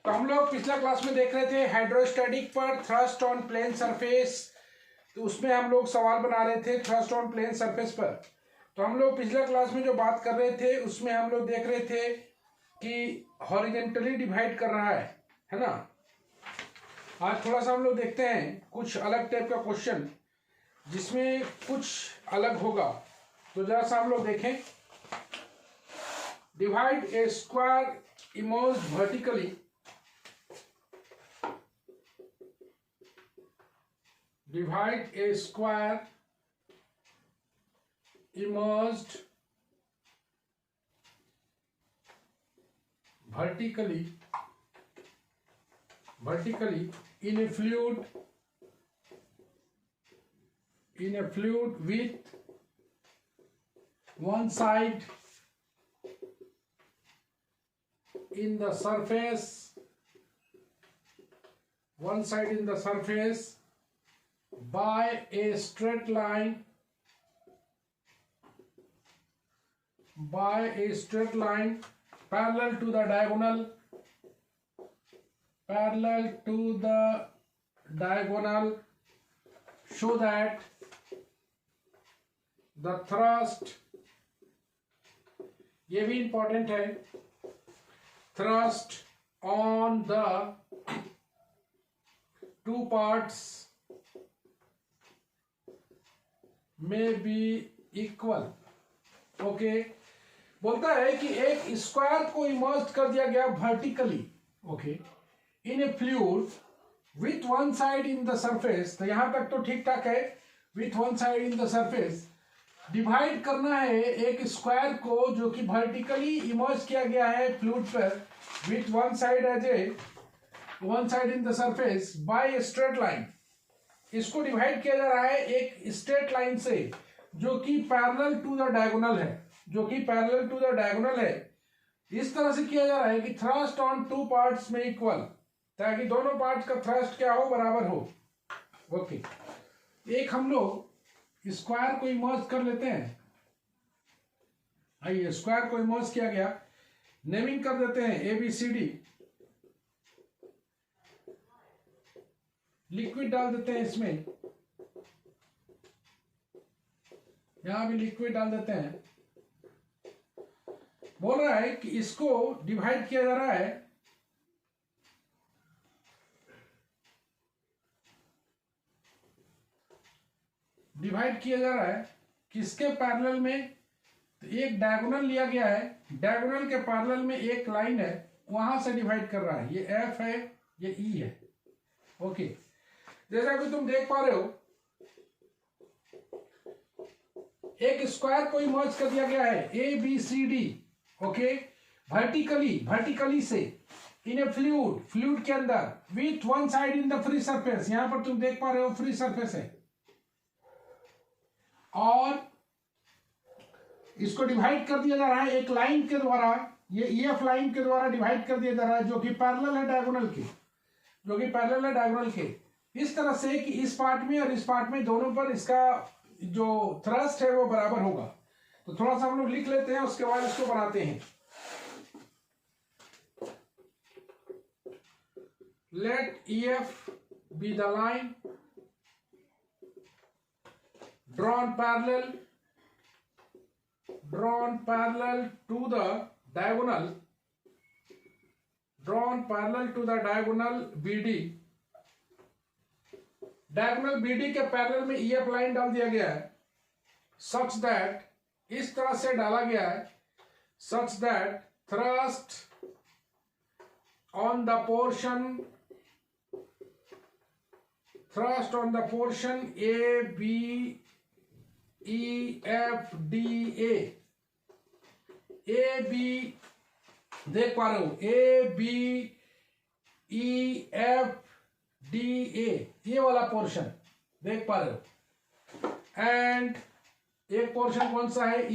तो हम लोग पिछला क्लास में देख रहे थे हाइड्रोस्टैटिक पर थ्रस्ट ऑन प्लेन सरफेस। तो उसमें हम लोग सवाल बना रहे थे थ्रस्ट ऑन प्लेन सरफेस पर। तो हम लोग पिछला क्लास में जो बात कर रहे थे उसमें हम लोग देख रहे थे कि हॉरिजेंटली डिवाइड कर रहा है ना। आज थोड़ा सा हम लोग देखते हैं कुछ अलग टाइप का क्वेश्चन जिसमें कुछ अलग होगा। तो जरा सा हम लोग देखें। Divide A square emerged vertically divide a square immersed vertically in a fluid with one side in the surface by a straight line parallel to the diagonal so that the thrust, ये भी important है, thrust on the two parts may be equal। Okay, बोलता है कि एक square को emerge कर दिया गया vertically, okay, in A fluid with one side in the surface. तो यहां तक तो ठीक ठाक है, with one side in the surface. Divide करना है एक स्क्वायर को जो कि वर्टिकली इमर्ज किया गया है फ्लूइड पर with one side in the surface by A straight line. इसको डिवाइड किया जा रहा है एक स्ट्रेट लाइन से जो कि पैरेलल टू द डायगोनल है, इस तरह से किया जा रहा है कि थ्रस्ट ऑन टू पार्ट्स में इक्वल, ताकि दोनों पार्ट्स का थ्रस्ट क्या हो, बराबर हो। ओके, एक हम लोग स्क्वायर को इमर्ज कर लेते हैं। आइए, स्क्वायर को इमर्ज किया गया, नेमिंग कर देते हैं ABCD। लिक्विड डाल देते हैं इसमें, यहां भी लिक्विड डाल देते हैं। बोल रहा है कि इसको डिवाइड किया जा रहा है किसके पैरेलल में। तो एक डायगोनल लिया गया है, डायगोनल के पैरेलल में एक लाइन है, वहां से डिवाइड कर रहा है। ये F है, ये E है। ओके, जैसा कि तुम देख पा रहे हो, एक स्क्वायर को इमर्ज कर दिया गया है ABCD, ओके, वर्टिकली से इन ए फ्लूइड के अंदर with one side in the free surface. यहां पर तुम देख पा रहे हो फ्री सरफेस है, और इसको डिवाइड कर दिया जा रहा है एक लाइन के द्वारा, ये EF लाइन के द्वारा डिवाइड कर दिया जा रहा है जो कि पैरेलल है डायगोनल के, इस तरह से कि इस पार्ट में और इस पार्ट में दोनों पर इसका जो थ्रस्ट है वो बराबर होगा। तो थोड़ा सा हम लोग लिख लेते हैं, उसके बाद इसको बनाते हैं। Let EF be the line drawn parallel to the diagonal BD। Diagonal BD के पैरेलल में EF लाइन डाल दिया गया है, such that, इस तरह से डाला गया है, such that thrust on the portion ABEFDA, AB देख पा रहे हो, ABEFDA, ये वाला पोर्शन देख पा रहे हो, एंड एक पोर्शन कौन सा है,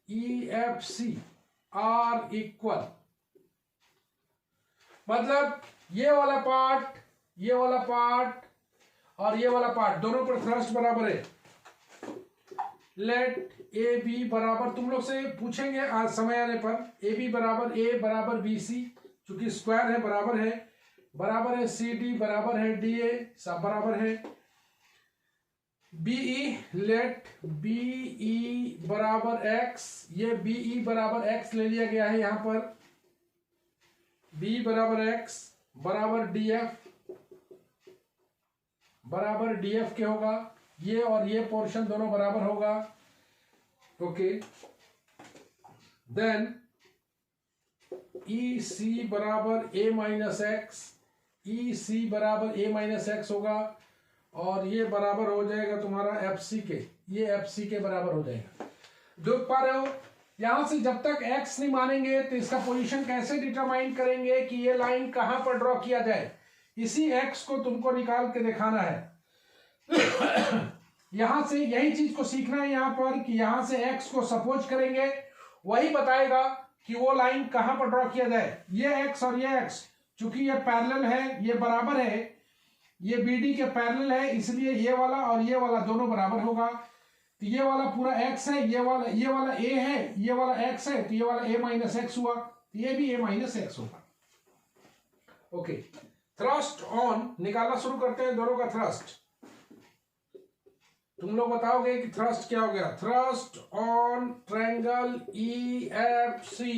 EFC आर इक्वल। मतलब ये वाला पार्ट और ये वाला पार्ट दोनों पर थ्रस्ट बराबर है। लेट ए बी बराबर, तुम लोग से पूछेंगे आज समय आने पर, ए बी बराबर ए बराबर बी सी, चूंकि स्क्वायर है, बराबर है सी डी, बराबर है डी ए, सब बराबर है। बीई, लेट बीई बराबर एक्स, ये बीई बराबर एक्स ले लिया गया है यहां पर। बी बराबर एक्स बराबर डी एफ, बराबर डी एफ के होगा। ये और ये पोर्शन दोनों बराबर होगा। ओके, देन ई सी बराबर ए माइनस एक्स, ई सी बराबर ए माइनस एक्स होगा, और ये बराबर हो जाएगा तुम्हारा एफ सी के, ये एफ सी के बराबर हो जाएगा। देख पा रहे हो, यहां से जब तक एक्स नहीं मानेंगे तो इसका पोजीशन कैसे डिटरमाइन करेंगे कि ये लाइन कहां पर ड्रॉ किया जाए, इसी एक्स को तुमको निकाल के दिखाना है। यहां से यही चीज को सीखना है यहां पर कि यहां से एक्स को सपोज करेंगे, वही बताएगा कि वो लाइन कहां पर ड्रॉ किया जाए। ये एक्स और ये एक्स चूंकि ये पैरेलल है, ये बराबर है, ये बीडी के पैरेलल है, इसलिए ये वाला और ये वाला दोनों बराबर होगा। तो ये वाला पूरा एक्स है, ये वाला ए है, ये वाला एक्स है, तो ये वाला ए माइनस एक्स हुआ, तो ये भी ए माइनस एक्स होगा। ओके, थ्रस्ट ऑन निकालना शुरू करते हैं दोनों का थ्रस्ट। तुम लोग बताओगे कि थ्रस्ट क्या हो गया। Thrust on triangle E F C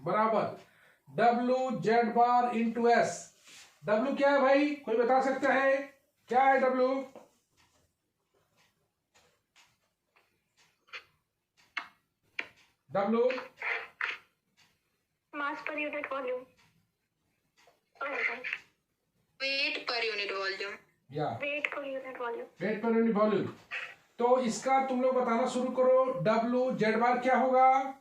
बराबर W Z bar into S. W क्या है भाई, कोई बता सकता है क्या है W? W mass per unit volume, weight per unit volume, या weight per unit volume, weight per unit volume. तो इसका तुम लोग बताना शुरू करो, डब्ल्यू जेड बार क्या होगा।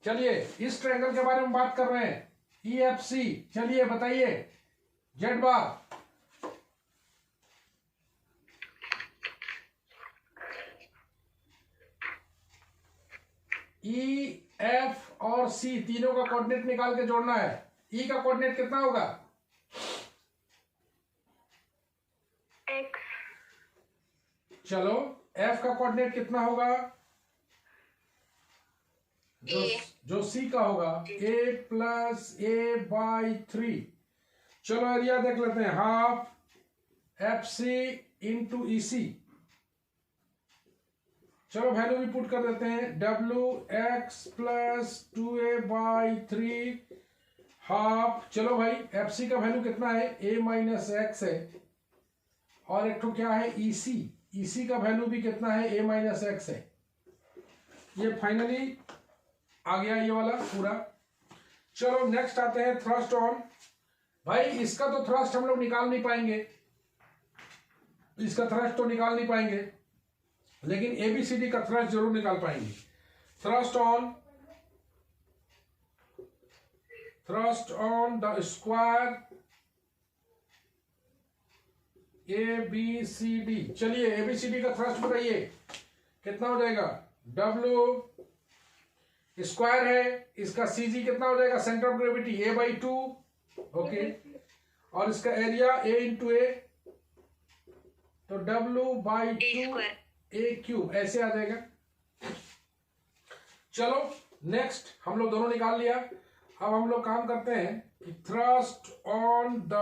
चलिए इस ट्रायंगल के बारे में बात कर रहे हैं, ई एफ सी। चलिए बताइए जेड बार। ई एफ और सी तीनों का कोऑर्डिनेट निकाल के जोड़ना है। ई का कोऑर्डिनेट कितना होगा? एक्स। चलो एफ का कोऑर्डिनेट कितना होगा? जो सी का होगा ए प्लस ए बाई 3। चलो एरिया देख लेते हैं, हाफ एफ सी इंटू ई सी। चलो वैल्यू भी पुट कर देते हैं, W x plus 2a by 3 half. चलो भाई एफ सी का वैल्यू कितना है? a माइनस एक्स है, और एक तो क्या है ई सी, ई सी का वैल्यू भी कितना है? a माइनस एक्स है। ये फाइनली आ गया ये वाला पूरा। चलो नेक्स्ट आते हैं थ्रस्ट ऑन। भाई इसका तो थ्रस्ट हम लोग निकाल नहीं पाएंगे, इसका थ्रस्ट तो निकाल नहीं पाएंगे, लेकिन एबीसीडी का थ्रस्ट जरूर निकाल पाएंगे। Thrust on the square ABCD. चलिए एबीसीडी का थ्रस्ट बताइए कितना हो जाएगा? डब्ल्यू स्क्वायर है, इसका सीजी कितना हो जाएगा? Centre of gravity a by 2। Okay, और इसका एरिया a इंटू ए, तो डब्ल्यू बाई 2 ए क्यूब ऐसे आ जाएगा। चलो नेक्स्ट हम लोग दोनों निकाल लिया। अब हम लोग काम करते हैं कि thrust on the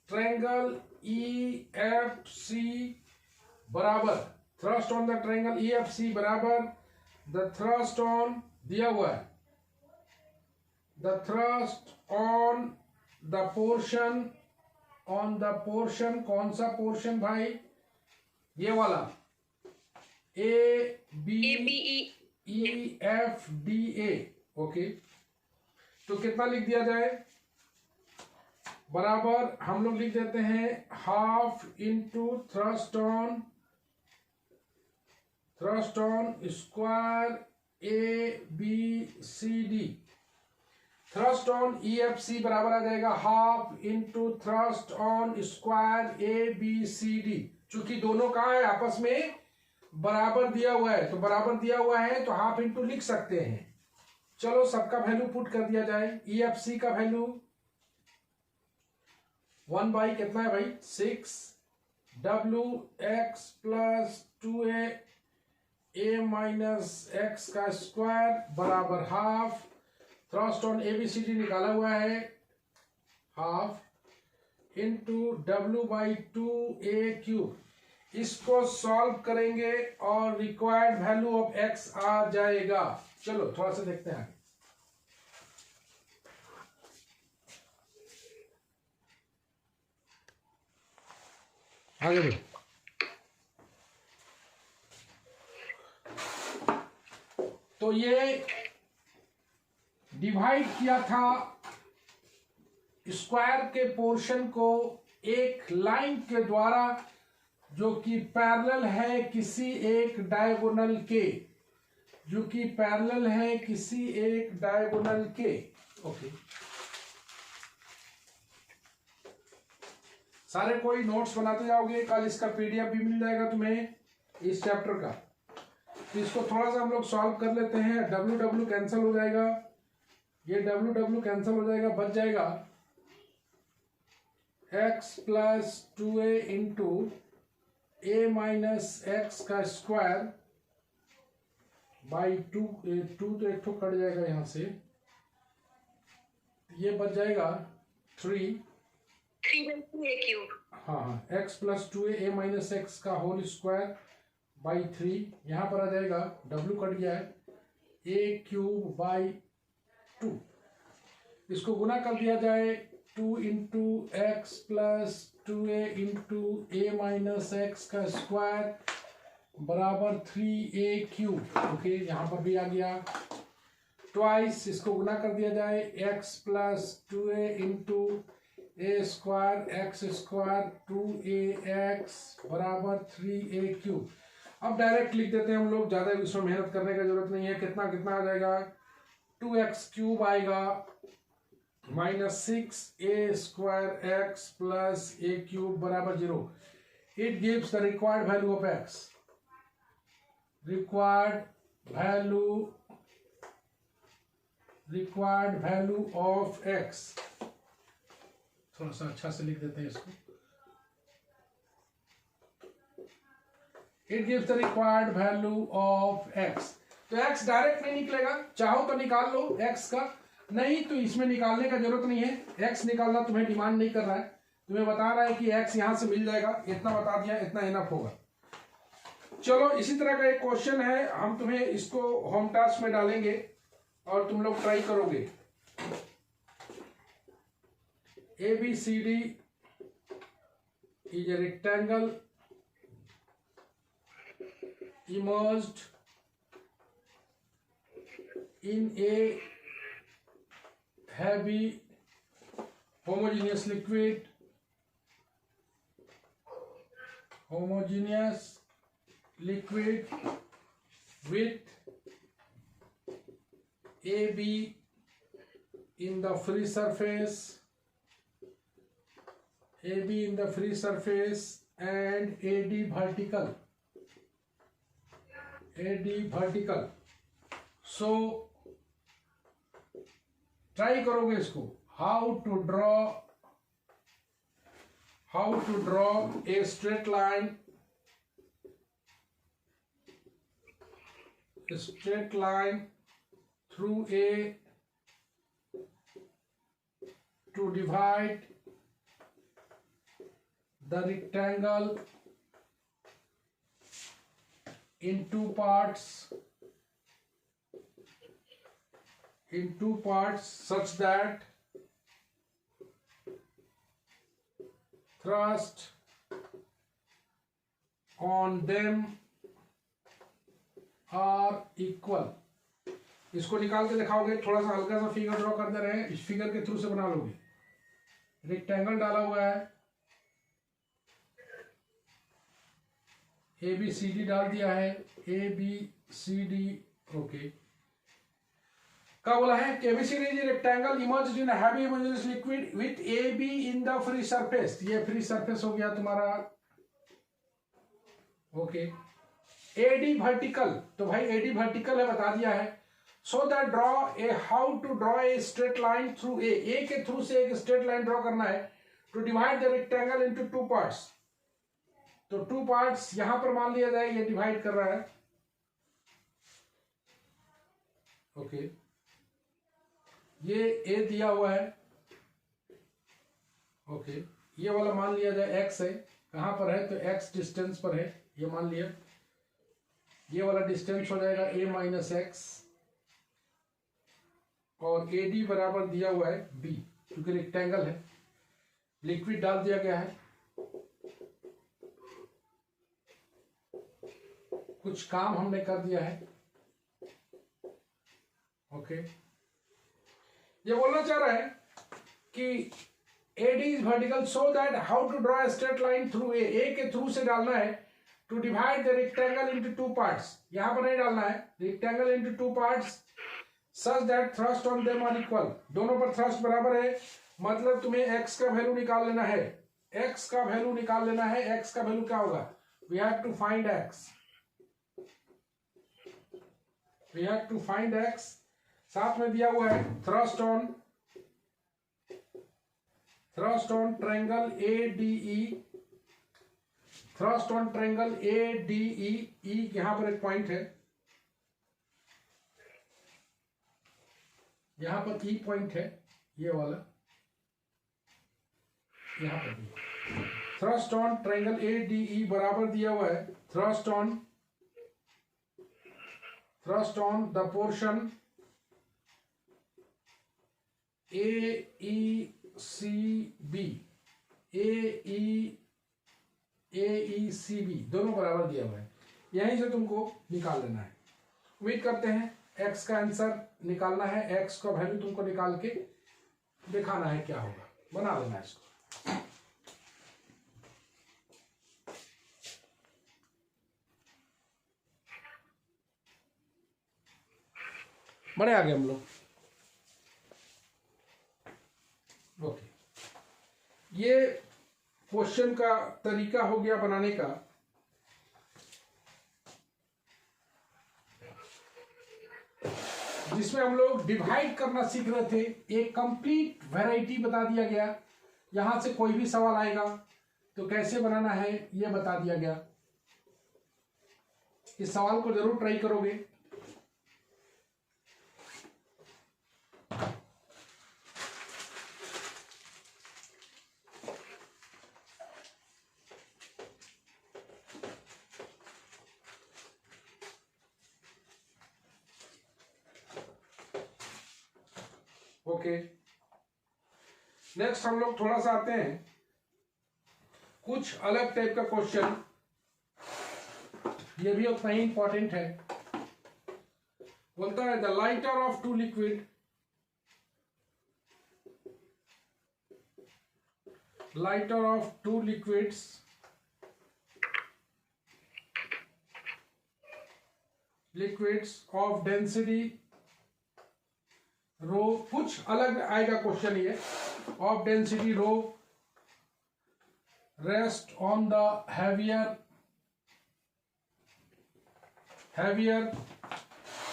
triangle E F C बराबर, thrust on the triangle E F C बराबर द थ्रस्ट ऑन दिया हुआ है, the thrust on the portion, on the portion. कौन सा पोर्शन भाई? ये वाला A B E F D A. Okay, तो कितना लिख दिया जाए? बराबर हम लोग लिख देते हैं half into thrust on square A B C D. Thrust on E F C बराबर आ जाएगा half into thrust on square A B C D. चूंकि दोनों कहाँ है? आपस में बराबर दिया हुआ है, तो बराबर दिया हुआ है तो हाफ इंटू लिख सकते हैं। चलो सबका वैल्यू पुट कर दिया जाए। ई एफ सी का वैल्यू 1 बाई कितना है भाई? 6 W x plus 2a a minus x का स्क्वायर बराबर हाफ। थ्रस्ट ऑन एबीसीडी निकाला हुआ है, half into W by 2a³ इसको सॉल्व करेंगे और रिक्वायर्ड वैल्यू ऑफ x आ जाएगा। चलो थोड़ा सा देखते हैं आगे बढ़ो। तो ये डिवाइड किया था स्क्वायर के पोर्शन को एक लाइन के द्वारा जो कि पैरेलल है किसी एक डायगोनल के, जो कि पैरेलल है किसी एक डायगोनल के। ओके, सारे कोई नोट्स बनाते जाओगे, कल इसका पीडीएफ भी मिल जाएगा तुम्हें इस चैप्टर का। तो इसको थोड़ा सा हम लोग सॉल्व कर लेते हैं। डब्ल्यू डब्ल्यू कैंसिल हो जाएगा, ये डब्ल्यू डब्ल्यू कैंसिल हो जाएगा, बच जाएगा x plus 2a into a minus x का स्क्वायर बाई 2 तो एक ठो कट जाएगा यहां से, ये बच जाएगा 3 3/2a³। हाँ, x plus 2a minus x का होल स्क्वायर बाई 3, यहां पर आ जाएगा w कट गया है a³ बाई 2, इसको गुना कर दिया जाए 2 into x plus 2a into a minus x का स्क्वायर बराबर 3a³। ओके, यहां पर भी आ गया ट्वाइस, इसको गुना कर दिया जाए x plus 2a into a square x square 2ax बराबर 3a³। अब डायरेक्ट लिख देते हैं हम लोग, ज्यादा इसमें मेहनत करने की जरूरत नहीं है। कितना कितना आ जाएगा, 2x³ आएगा minus 6a square x plus a³ बराबर 0। It gives the required value of x, required value of x। थोड़ा सा अच्छा से लिख देते हैं इसको। It gives the required value of x। तो x डायरेक्ट नहीं निकलेगा, चाहो तो निकाल लो x का, नहीं तो इसमें निकालने का जरूरत नहीं है। x निकालना तुम्हें डिमांड नहीं कर रहा है, तुम्हें बता रहा है कि x यहां से मिल जाएगा, इतना बता दिया, इतना इनफ होगा। चलो इसी तरह का एक क्वेश्चन है, हम तुम्हें इसको होम टास्क में डालेंगे और तुम लोग ट्राई करोगे। ABCD is a rectangle emerged in a heavy homogeneous liquid with AB in the free surface, and AD vertical। So try करोगे इसको, how to draw a straight line through A to divide the rectangle in two parts such that thrust on them are equal। इसको निकाल के दिखाओगे, थोड़ा सा हल्का सा फिगर ड्रॉ करते रहे, इस फिगर के थ्रू से बना लोगे। रेक्टेंगल डाला हुआ है, ABCD डाल दिया है, ABCD। ओके, क्या बोला है, ABCD is rectangle emerged in heavy homogeneous liquid with AB in the free surface. ये फ्री सरफेस हो गया तुम्हारा। ओके, AD वर्टिकल, तो भाई AD वर्टिकल है, बता दिया है। So that draw a, how to draw a straight line through A के थ्रू से एक स्ट्रेट लाइन ड्रॉ करना है to divide the rectangle into 2 parts. तो 2 पार्ट्स यहां पर मान लिया जाए, ये डिवाइड कर रहा है। ओके, ये A दिया हुआ है, ओके, ये वाला मान लिया जाए x है, कहाँ पर है तो x डिस्टेंस पर है, ये मान लिया। ये वाला डिस्टेंस हो जाएगा a माइनस एक्स, और AD बराबर दिया हुआ है b, क्योंकि रेक्टेंगल है। लिक्विड डाल दिया गया है, कुछ काम हमने कर दिया है। ओके, ये बोलना चाह रहा है कि AD is vertical so that how to draw straight line through A के थ्रू से डालना है to divide the rectangle into two parts. यहां पर नहीं डालना है, rectangle into two parts such that thrust on them are equal. दोनों पर थ्रस्ट बराबर है, मतलब तुम्हें x का वैल्यू निकाल लेना है। x का वैल्यू निकाल लेना है। x का वैल्यू क्या होगा, we have to find x, we have to find x। साथ में दिया हुआ है thrust on triangle ADE, thrust on triangle ADE। E यहां पर एक पॉइंट है, यहां पर E पॉइंट है, ये वाला यहां पर भी। थ्रस्ट ऑन ट्रायंगल ADE बराबर दिया हुआ है thrust on the portion AECB, दोनों बराबर दिया हुआ है। यहीं से तुमको निकाल लेना है। उम्मीद करते हैं x का आंसर निकालना है, x का वैल्यू तुमको निकाल के दिखाना है क्या होगा, बना लेना है इसको। बड़े आगे हम लोग। ओके, ये क्वेश्चन का तरीका हो गया बनाने का। जिसमें हम लोग डिवाइड करना सीख रहे थे, एक कंप्लीट वैरायटी बता दिया गया। यहां से कोई भी सवाल आएगा तो कैसे बनाना है ये बता दिया गया। इस सवाल को जरूर ट्राई करोगे। ओके, नेक्स्ट हम लोग थोड़ा सा आते हैं कुछ अलग टाइप का क्वेश्चन। ये भी उतना ही इंपॉर्टेंट है। बोलता है the lighter of two liquid, lighter of two liquids of density rho, कुछ अलग आएगा क्वेश्चन ये, of density rho rest on the heavier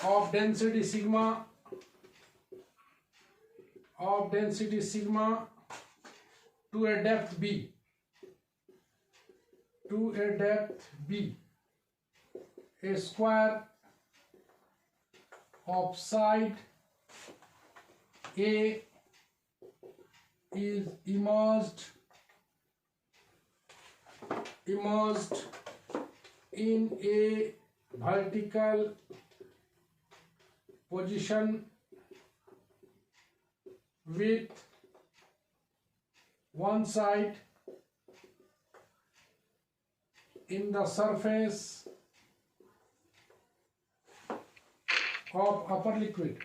of density sigma to a depth b, a square of side A is immersed in a vertical position with one side in the surface of upper liquid।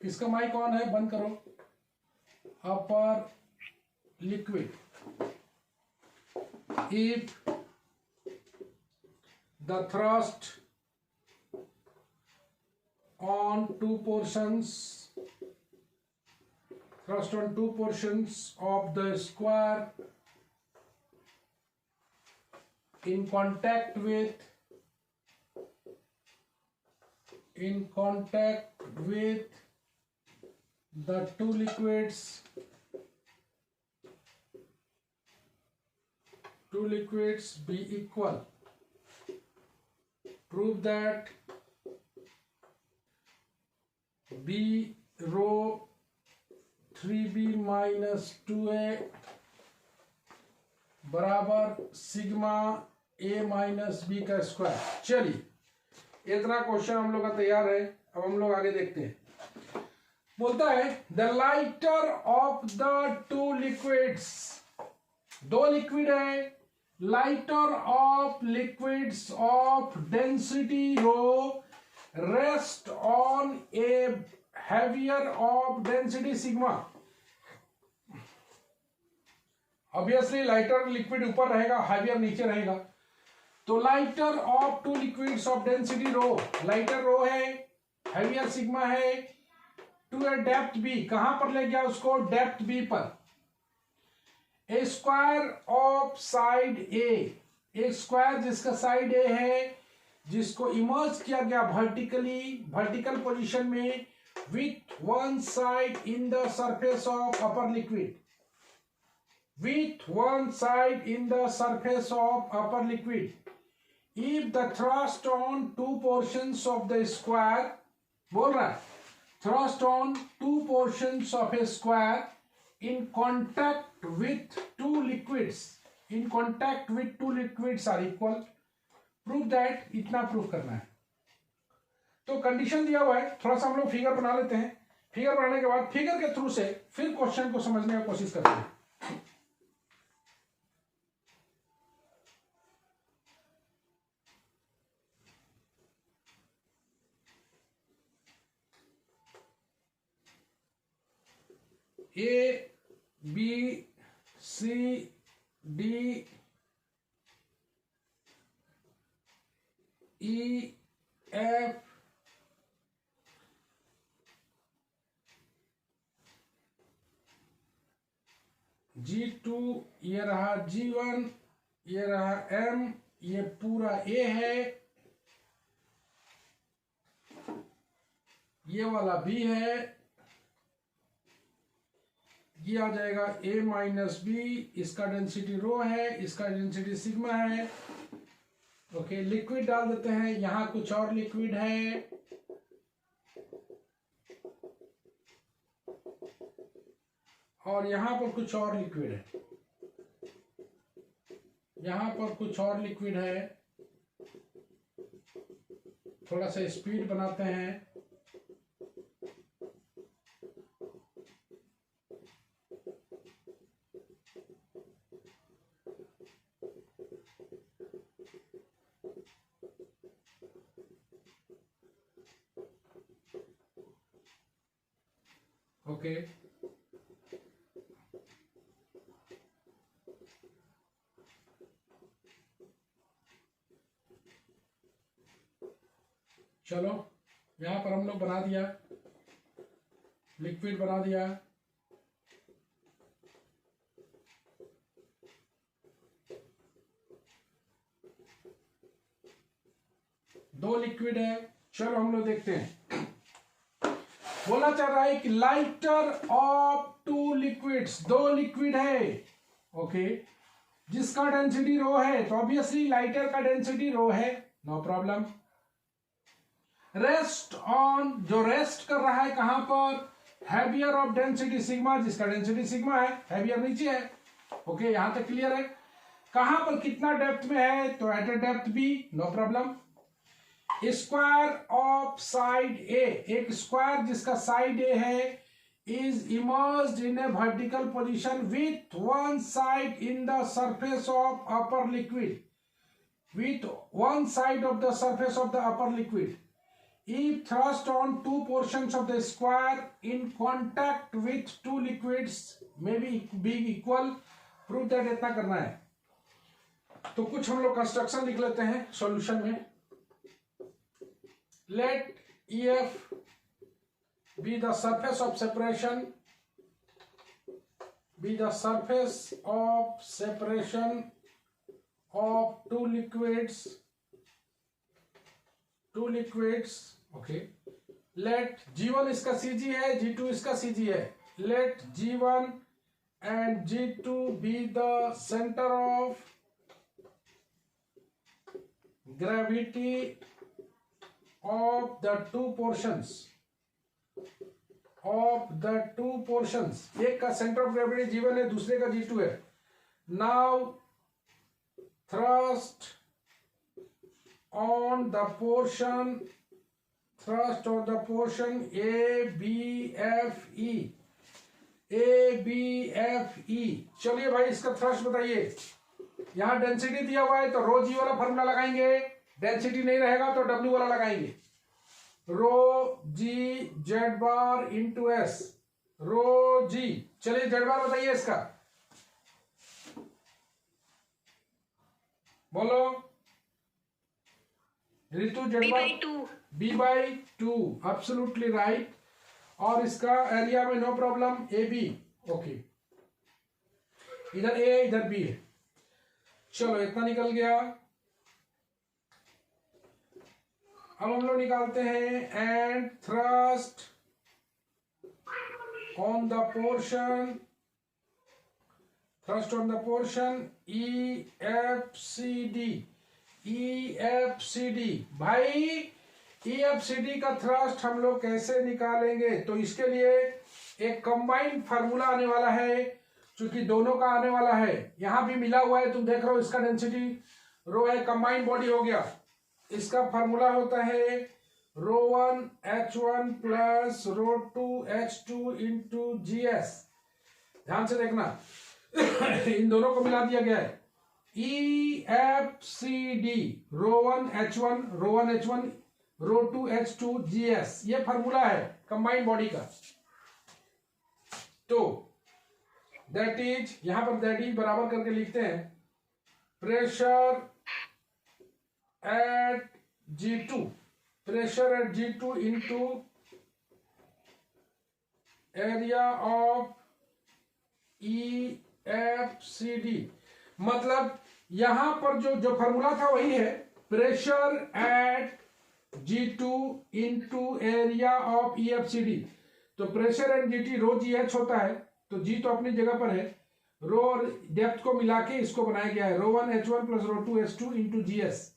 किसका mic on है, बंद करो। upper liquid if the thrust on two portions of the square in contact with the two liquids be equal. Prove that B rho 3B minus 2A बराबर sigma A minus B का square. चलिए इतना question हम लोग का तैयार है। अब हम लोग आगे देखते हैं। बोलता है the lighter of the two liquids, दो लिक्विड है, lighter of liquids of density rho rest on a heavier of density sigma. Obviously lighter liquid ऊपर रहेगा, हैवियर नीचे रहेगा। तो lighter of two liquids of density rho, lighter rho है, heavier sigma है, to a depth B, कहां पर ले गया उसको, डेप्थ बी पर। A square of side A, एक स्क्वायर जिसका साइड ए है, जिसको इमर्ज किया गया वर्टिकली, वर्टिकल पोजीशन में, with one side in the surface of upper liquid, with one side in the surface of upper liquid. If the thrust on two portions of the square, बोल रहा है thrust on two portions of a square in contact with two liquids, in contact with two liquids are equal, prove that, इतना proof करना है। तो condition दिया हुआ है, थोड़ा सा हम लोग फिगर बना लेते हैं। फिगर बनाने के बाद फिगर के थ्रू से फिर क्वेश्चन को समझने की कोशिश करते हैं। A B C D E F G2, ये रहा G1, ये रहा M, ये पूरा A है, ये वाला B है, ये आ जाएगा A माइनस बी, इसका डेंसिटी रो है, इसका डेंसिटी सिग्मा है। ओके, लिक्विड डाल देते हैं, यहां कुछ और लिक्विड है, और यहां पर कुछ और लिक्विड है, यहां पर कुछ और लिक्विड है। थोड़ा सा स्पीड बनाते हैं। ओके, चलो यहां पर हम लोग बना दिया, लिक्विड बना दिया। दो लिक्विड है, चलो हम लोग देखते हैं। बोला चाह रहा है कि लाइटर ऑफ टू लिक्विड्स, दो लिक्विड है, ओके, जिसका डेंसिटी रो है, तो ऑब्वियसली लाइटर का डेंसिटी रो है, नो प्रॉब्लम। रेस्ट ऑन, जो रेस्ट कर रहा है कहां पर, हैवियर ऑफ डेंसिटी सिग्मा, जिसका डेंसिटी सिग्मा है, हैवियर नीचे है। ओके, यहां तक क्लियर है। कहां पर कितना डेप्थ में है, तो at a depth B, no problem. Square of side A, एक स्क्वायर जिसका साइड ए है, is emerged in a vertical position with one side in the surface of upper liquid, with one side of the surface of the upper liquid. If thrust on two portions of the square in contact with two liquids may be equal, prove that, इतना करना है। तो कुछ हम लोग construction लिख लेते हैं सॉल्यूशन में। Let EF be the surface of separation, be the surface of separation of two liquids, okay. Let G1 इसका CG है, G2 इसका CG है। Let G1 and G2 be the centre of gravity of the two portions, एक का centre of gravity G1 है, दूसरे का G2 है। Now thrust on the portion ABFE चलिए भाई इसका थ्रस्ट बताइए। यहां डेंसिटी दिया हुआ है तो रो जी वाला फॉर्मूला लगाएंगे, डेंसिटी नहीं रहेगा तो डब्ल्यू वाला लगाएंगे। रो जी Z bar into S, rho g. चलिए जेड बार बताइए इसका, बोलो Ritu. Z bar B/2, absolutely right. और इसका एरिया में no problem, A B. Okay, इधर ए है इधर बी है। चलो इतना निकल गया। अब हम लोग निकालते हैं and thrust on the portion EFCD। भाई EFCD का थ्रस्ट हम लोग कैसे निकालेंगे? तो इसके लिए एक कंबाइंड फार्मूला आने वाला है, क्योंकि दोनों का आने वाला है। यहां भी मिला हुआ है, तुम देख रहे हो। इसका डेंसिटी रो है, कंबाइंड बॉडी हो गया। इसका फार्मूला होता है ρ1 H1 plus ρ2 H2 into GS। ध्यान से देखना इन दोनों को मिला दिया गया है। EFCD ρ1 H1 ρ2 H2 GS, ये फार्मूला है कंबाइंड बॉडी का। तो दैट इज, यहां पर दैट इज बराबर करके लिखते हैं pressure at G2 into area of EFCD। मतलब यहां पर जो फार्मूला था वही है, pressure at G2 into area of EFCD। तो pressure at GT rho GH होता है, तो G तो अपनी जगह पर है, रो और डेप्थ को मिला के इसको बनाया गया है ρ1 H1 plus ρ2 H2 into GS।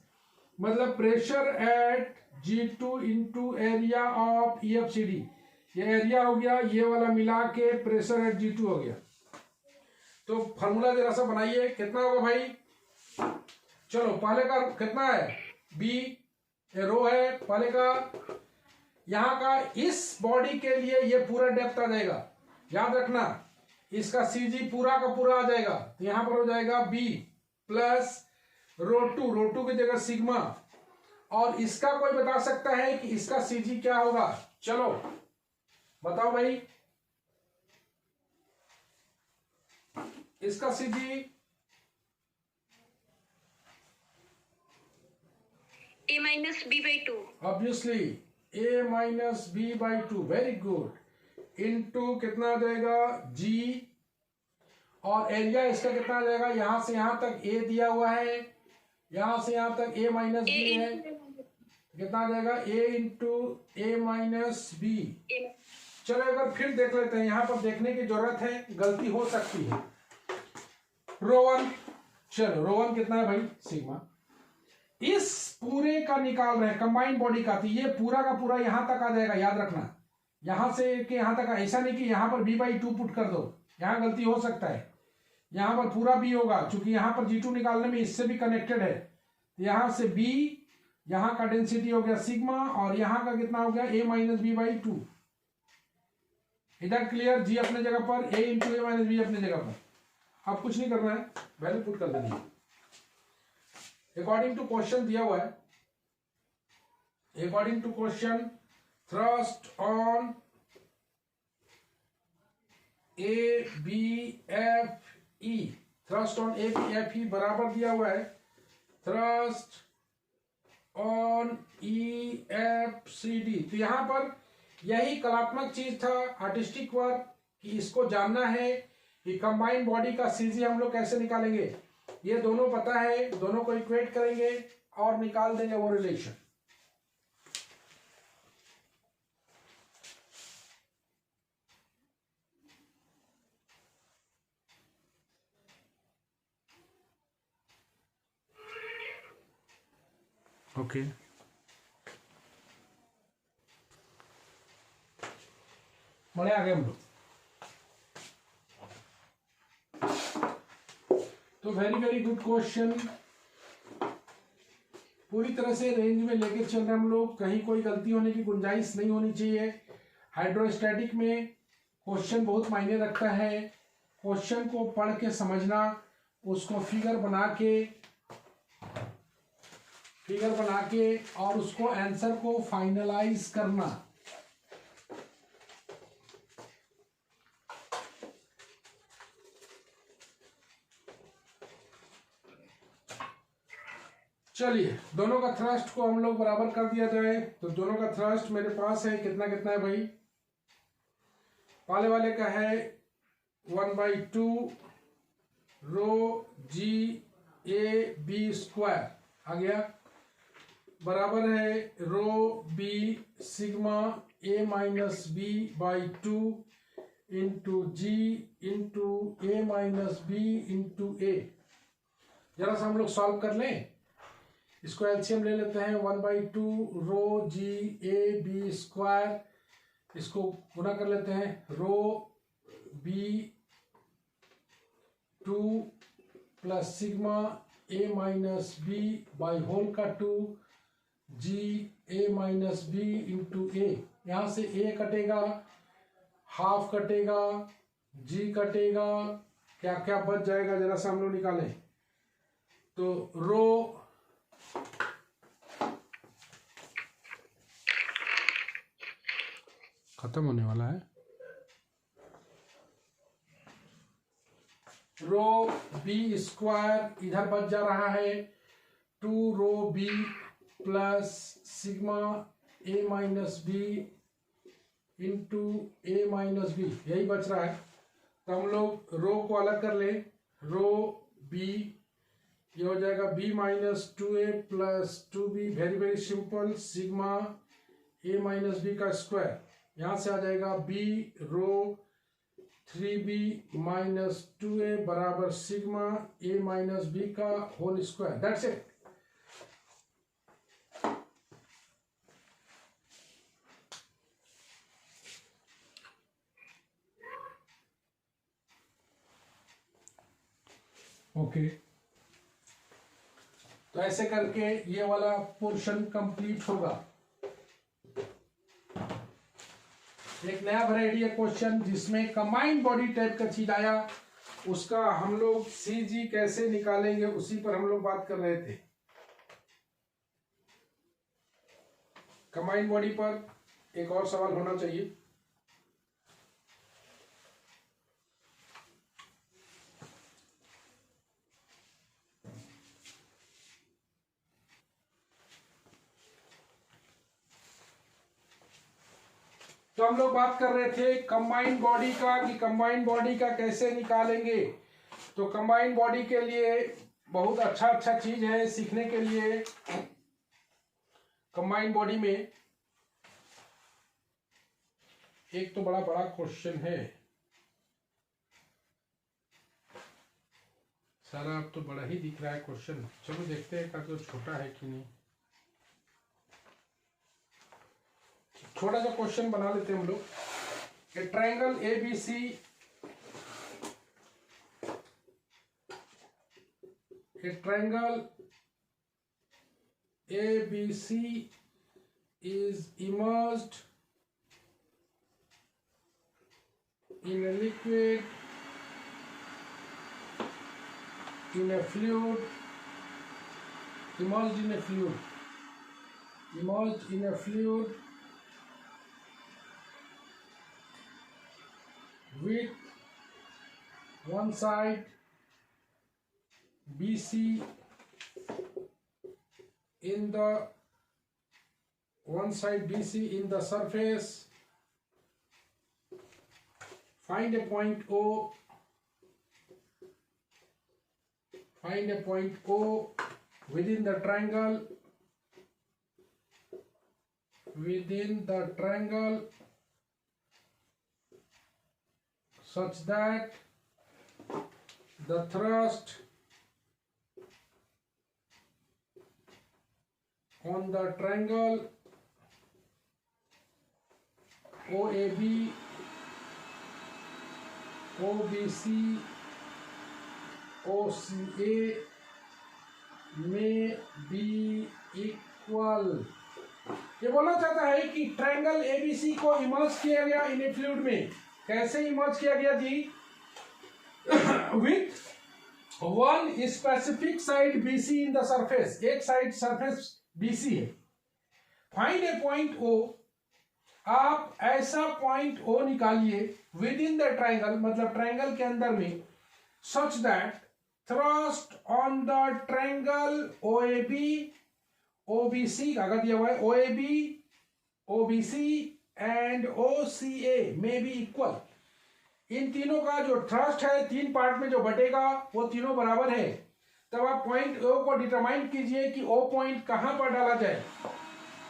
मतलब pressure at G2 into area of EFCD, ये एरिया हो गया, ये वाला मिला के प्रेशर एट G2 हो गया। तो फार्मूला जरा सा बनाइए, कितना होगा भाई? चलो पहले का कितना है, बी रो है पहले का। यहां का इस बॉडी के लिए ये पूरा डेप्थ आ जाएगा, याद रखना। इसका CG पूरा का पूरा आ जाएगा, तो यहां पर हो जाएगा B प्लस ρ2 की जगह सिग्मा। और इसका कोई बता सकता है कि इसका CG क्या होगा? चलो बताओ भाई, इसका CG A minus B/2। Obviously A-B/2, very good. Into कितना आ जाएगा G, और एरिया इसका कितना आ जाएगा? यहां से यहां तक A दिया हुआ है, यहां से यहां तक A-B है, कितना आ जाएगा? A into A-B। चलो एक बार फिर देख लेते हैं, यहां पर देखने की जरूरत है, गलती हो सकती है। ρ1, चलो ρ1 कितना है भाई? सिग्मा। इस पूरे का निकाल रहे हैं कंबाइंड बॉडी का, तो ये पूरा का पूरा यहां तक आ जाएगा, याद रखना। यहां से कि यहां तक, ऐसा नहीं कि यहां पर B/2 पुट कर दो, यहां गलती हो सकता है। यहां पर पूरा B होगा, क्योंकि यहां पर G2 निकालने में इससे भी कनेक्टेड है। तो यहां से B, यहां का डेंसिटी हो गया सिग्मा, और यहां का कितना हो गया? A-B/2। इधर क्लियर, G अपने जगह पर, A इंटू A-B अपने जगह पर। अब कुछ नहीं करना है, वैल्यू पुट कर देनी है अकॉर्डिंग टू क्वेश्चन दिया हुआ है। According to question, thrust on ABFE, thrust on ABFE बराबर दिया हुआ है थ्रस्ट ऑन EFCD। तो यहां पर यही कलात्मक चीज था, आर्टिस्टिक वर्क, कि इसको जानना है कि कंबाइंड बॉडी का CG हम लोग कैसे निकालेंगे। ये दोनों पता है, दोनों को इक्वेट करेंगे और निकाल देंगे वो रिलेशन। ओके, बड़े आगे हम लोग। तो वेरी वेरी गुड क्वेश्चन। पूरी तरह से रेंज में लेके चल रहे हैं हम लोग, कहीं कोई गलती होने की गुंजाइश नहीं होनी चाहिए। हाइड्रोस्टैटिक में क्वेश्चन बहुत मायने रखता है। क्वेश्चन को पढ़ के समझना, उसको फिगर बना के और उसको आंसर को फाइनलाइज करना। चलिए, दोनों का थ्रस्ट को हम लोग बराबर कर दिया जाए। तो दोनों का थ्रस्ट मेरे पास है, कितना कितना है भाई? पहले वाले का है 1/2 रो जी ए बी स्क्वायर आ गया, बराबर है rho B sigma A minus B by 2 into G into A minus B into A. जरा सा हम लोग सॉल्व कर लें, इसको एलसीएम ले लेते हैं। 1/2 रो जी ए बी स्क्वायर, इसको गुना कर लेते हैं। Rho B 2 plus sigma A minus B by whole का 2 G A minus B into A. यहां से ए कटेगा, हाफ कटेगा, जी कटेगा, क्या क्या बच जाएगा जरा सा हम लोग निकालें। तो रो खत्म होने वाला है। रो बी स्क्वायर इधर बच जा रहा है 2 रो B plus sigma A minus B into A minus B, यही बच रहा है। तो हम लोग रो को अलग कर ले। रो बी ये हो जाएगा B minus 2a plus 2b, very very simple, sigma A minus B का स्क्वायर। यहां से आ जाएगा बी रो 3b माइनस 2a बराबर सिग्मा ए माइनस बी का whole square. That's it. Okay, तो ऐसे करके ये वाला पोर्शन कंप्लीट होगा। एक नया वैरायटी है क्वेश्चन जिसमें कंबाइंड बॉडी टाइप का चीज आया, उसका हम लोग सीजी कैसे निकालेंगे उसी पर हम लोग बात कर रहे थे। कंबाइंड बॉडी पर एक और सवाल होना चाहिए। तो हम लोग बात कर रहे थे कंबाइंड बॉडी का, कि कंबाइंड बॉडी का कैसे निकालेंगे। तो कंबाइंड बॉडी के लिए बहुत अच्छा चीज है सीखने के लिए। कंबाइंड बॉडी में एक तो बड़ा क्वेश्चन है, सारा अब तो बड़ा ही दिख रहा है क्वेश्चन। चलो देखते हैं का तो छोटा है कि नहीं। छोटा सा क्वेश्चन बना लेते हैं हम लोग। ए triangle ABC, A triangle ABC is immersed in a liquid, in a fluid, immersed in a fluid, immersed in a fluid with one side BC in the surface. Find a point O. Find a point O within the triangle. Within the triangle, such that the thrust on the triangle OAB, OBC, OCA में be equal. ये बोलना चाहता है कि triangle ABC को emerge किया गया इन ए fluid में। कैसे इमर्ज किया गया जी? With one specific side BC in the surface, एक साइड सरफेस बीसी है। फाइंड ए पॉइंट ओ, आप ऐसा पॉइंट ओ निकालिए विद इन द ट्रायंगल, मतलब ट्रायंगल के अंदर में, such that thrust on the triangle OAB OBC, अगर दिया हुआ है ओएबी ओबीसी एंड ओसीए में बी इक्वल। इन तीनों का जो थ्रस्ट है, तीन पार्ट में जो बटेगा वो तीनों बराबर है। तब आप पॉइंट ओ को डिटरमाइन कीजिए कि ओ पॉइंट कहां पर डाला जाए।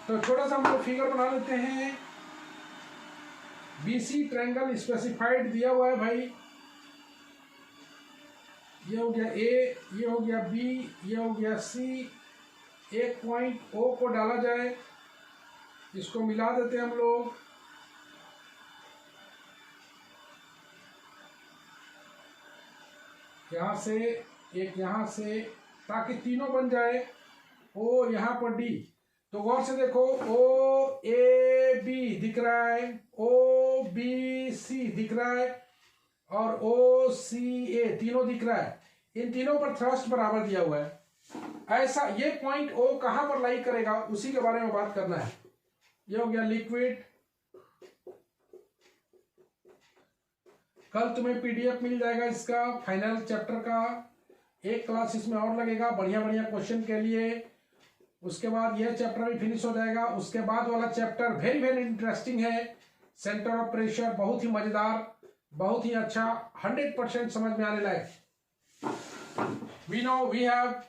तो छोटा सा हम लोग फिगर बना लेते हैं। बीसी ट्रायंगल स्पेसिफाइड दिया हुआ है भाई, ये हो गया ए, ये हो गया बी, ये हो गया सी। एक पॉइंट ओ को डाला जाए, इसको मिला देते हैं हम लोग। यहां से एक, यहां से, ताकि तीनों बन जाए। ओ यहां पर डी, तो गौर से देखो, ओ ए बी दिख रहा है, ओ बी सी दिख रहा है और ओ सी ए तीनों दिख रहा है। इन तीनों पर थ्रस्ट बराबर दिया हुआ है। ऐसा ये पॉइंट ओ कहां पर लाई करेगा उसी के बारे में बात करना है। ये हो गया लिक्विड। कल तुम्हें पीडीएफ मिल जाएगा इसका, फाइनल चैप्टर का। एक क्लास इसमें और लगेगा बढ़िया बढ़िया क्वेश्चन के लिए। उसके बाद यह चैप्टर भी फिनिश हो जाएगा। उसके बाद वाला चैप्टर वेरी वेरी इंटरेस्टिंग है, सेंटर ऑफ प्रेशर। बहुत ही मजेदार, बहुत ही अच्छा, 100% समझ में आने लायक। We know we have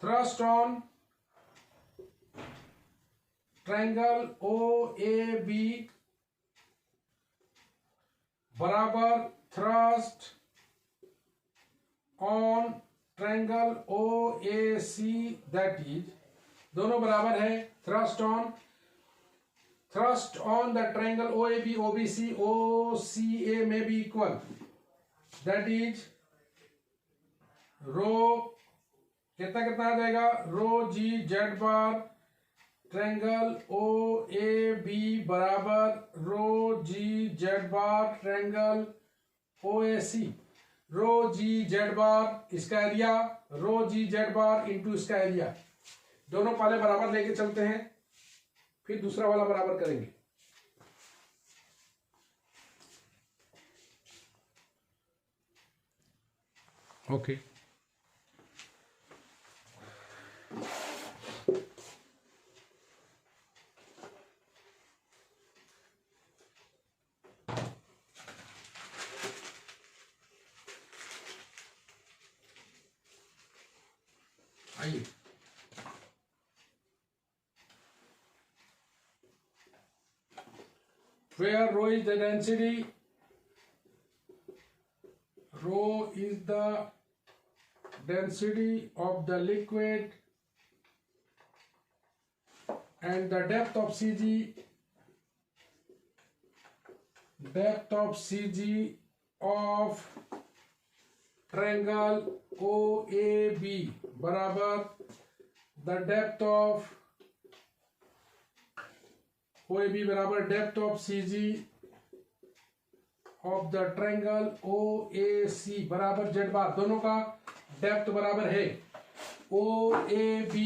thrust on triangle OAB बराबर thrust on triangle OAC, that is, दोनों बराबर है। thrust on the triangle OAB OBC OCA may be equal, that is रो कितना कितना आ जाएगा, rho ji Z bar triangle O A B बराबर rho ji Z bar triangle O A C. Rho ji Z bar इसका area, rho जी Z bar into इसका area. दोनों पहले बराबर लेके चलते हैं, फिर दूसरा वाला बराबर करेंगे। ओके आइए, where rho is the density, rho is the density of the liquid and the depth of CG, of triangle OAB बराबर the depth of OAB बराबर depth of CG of the triangle OAC बराबर Z बार। दोनों का depth बराबर है। OAB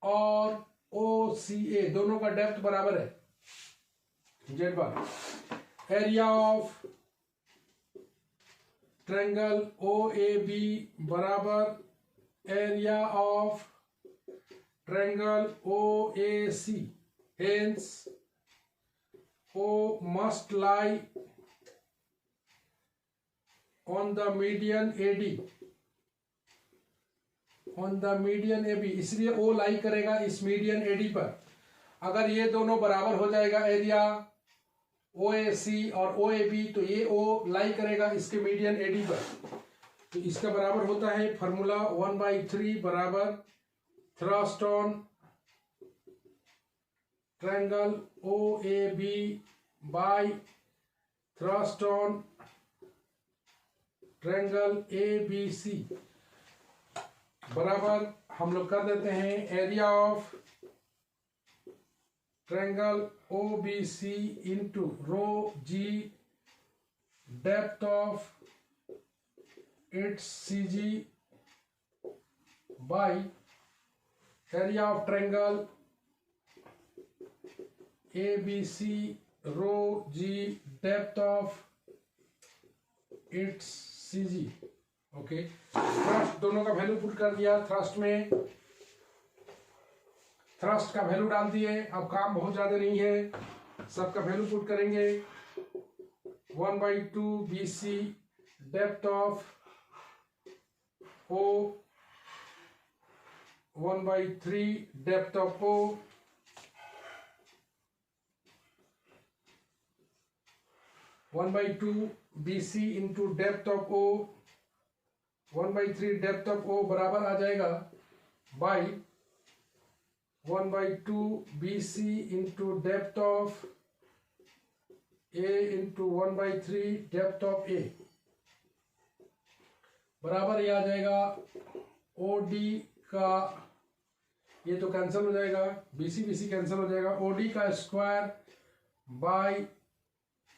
और OCA दोनों का डेप्थ बराबर है Z bar. Area of triangle OAB बराबर area of triangle OAC। Hence O must lie on the median AD, on the median AB, इसलिए O लाई करेगा इस मीडियन AD पर। अगर ये दोनों बराबर हो जाएगा एरिया OAC और OAB, तो ये O लाई करेगा इसके मीडियन AD पर। तो इसका बराबर होता है फॉर्मूला 1/3 बराबर thrust on triangle OAB by thrust on triangle ABC बराबर हम लोग कर देते हैं area of triangle OBC into rho g depth of its CG by area of triangle ABC rho g depth of its CG। Okay, thrust दोनों का value put कर दिया, थ्रस्ट में थ्रस्ट का वैल्यू डाल दिए। अब काम बहुत ज्यादा नहीं है, सबका वैल्यू पुट करेंगे। 1/2 BC depth of O, 1/3 depth of O, 1/2 BC into depth of O, 1/3 depth of O बराबर आ जाएगा by 1/2 BC into depth of A into 1/3 depth of A बराबर ये आ जाएगा OD का, ये तो कैंसिल हो जाएगा, BC कैंसिल हो जाएगा, OD का स्क्वायर बाई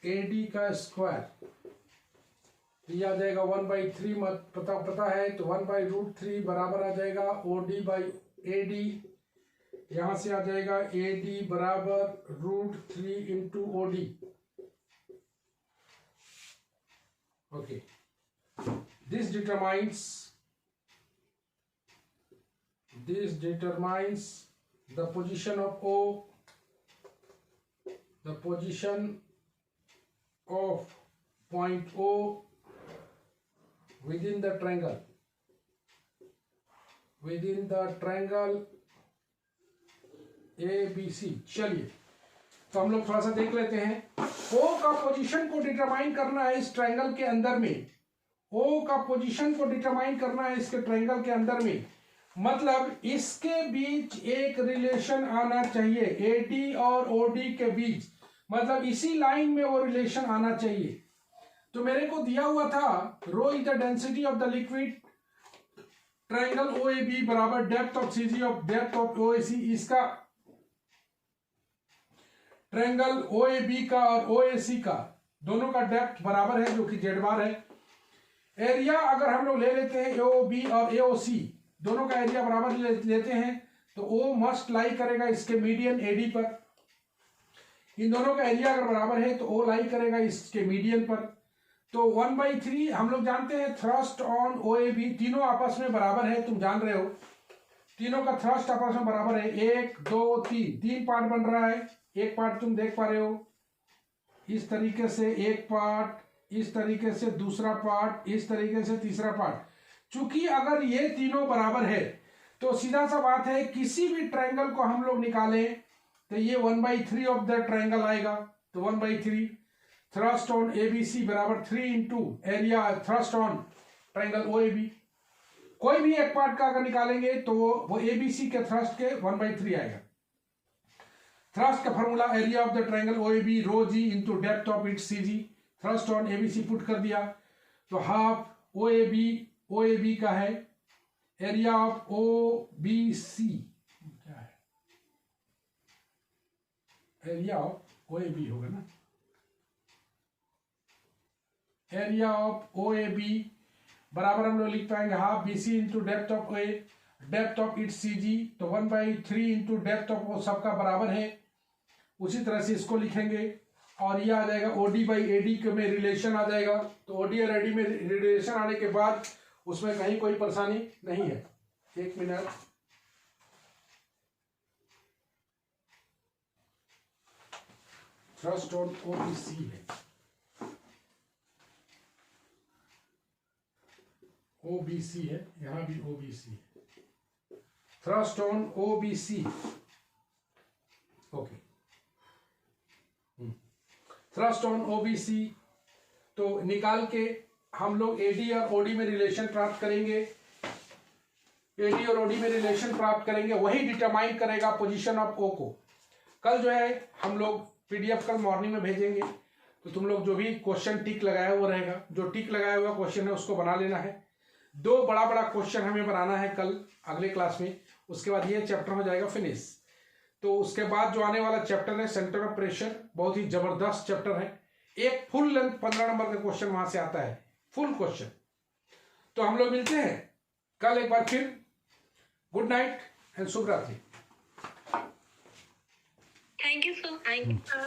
AD का स्क्वायर, ये आ जाएगा 1/3, मत पता है तो 1/√3 बराबर आ जाएगा OD बाई AD। यहां से आ जाएगा AD बराबर √3 into OD। Okay, this determines the position of O, the position of point O within the triangle ABC। चलिए तो हम लोग थोड़ा सा देख लेते हैं। O का पोजीशन को डिटरमाइन करना है इस ट्रायंगल के अंदर में, O का पोजीशन को डिटरमाइन करना है इसके ट्रायंगल के अंदर में, मतलब इसके बीच एक रिलेशन आना चाहिए AD और OD के बीच, मतलब इसी लाइन में वो रिलेशन आना चाहिए। तो मेरे को दिया हुआ था rho is the density of the liquid, triangle OAB बराबर depth of CG of depth of OAC। इसका ट्रायंगल OAB का और OAC का दोनों का डेप्थ बराबर है जो कि Z बार है। एरिया अगर हम लोग ले लेते हैं AOB और AOC दोनों का एरिया बराबर लेते हैं तो O मस्ट लाई करेगा इसके मीडियन AD पर, इन दोनों का एरिया अगर बराबर है तो O लाई करेगा इसके मीडियन पर। तो 1/3 हम लोग जानते हैं थ्रस्ट ऑन OAB, तीनों आपस में बराबर है, तुम जान रहे हो तीनों का थ्रस्ट आपस में बराबर है, 1 2 3, 3 पार्ट बन रहा है, एक पार्ट तुम देख पा रहे हो इस तरीके से, एक पार्ट इस तरीके से, दूसरा पार्ट इस तरीके से, तीसरा पार्ट। चूंकि अगर ये तीनों बराबर है तो सीधा सा बात है किसी भी ट्रायंगल को हम लोग निकालें तो ये 1/3 ऑफ द ट्रायंगल आएगा। तो 1/3 थ्रस्ट ऑन ABC बराबर 3 into area thrust on triangle OAB। कोई भी एक पार्ट का अगर निकालेंगे तो वो ABC के थ्रस्ट के 1/3 आएगा। थ्रस्ट का formula area of the triangle OAB rho g into depth of its CG, thrust on ABC put कर दिया तो हाफ OAB का है, एरिया ऑफ OBC क्या है, एरिया ऑफ OAB होगा ना, एरिया ऑफ OAB बराबर हम लोग लिख पाएंगे half BC into depth of A depth of its CG, तो 1/3 इंटू डेप्थ ऑफ O सबका बराबर है। उसी तरह से इसको लिखेंगे और ये आ जाएगा OD बाई AD में रिलेशन आ जाएगा। तो OD और AD में रिलेशन आने के बाद उसमें कहीं कोई परेशानी नहीं है। एक मिनट, थ्रस्ट ऑन OBC है, OBC है, यहां भी OBC है, thrust on OBC। Okay, thrust on OBC तो निकाल के हम लोग AD और OD में रिलेशन प्राप्त करेंगे, AD और OD में रिलेशन प्राप्त करेंगे, वही डिटरमाइन करेगा पोजीशन ऑफ O को। कल जो है हम लोग PDF कल मॉर्निंग में भेजेंगे, तो तुम लोग जो भी क्वेश्चन टिक लगाया वो रहेगा, जो टिक लगाया हुआ क्वेश्चन है उसको बना लेना है। 2 बड़ा बड़ा क्वेश्चन हमें बनाना है कल अगले क्लास में, उसके बाद ये चैप्टर हो जाएगा फिनिश। तो उसके बाद जो आने वाला चैप्टर है सेंटर ऑफ प्रेशर, बहुत ही जबरदस्त चैप्टर है। एक फुल लेंथ 15 नंबर का क्वेश्चन वहां से आता है, फुल क्वेश्चन। तो हम लोग मिलते हैं कल एक बार फिर। गुड नाइट एंड शुभ रात्रि। Thank you, sir. Thank you, sir.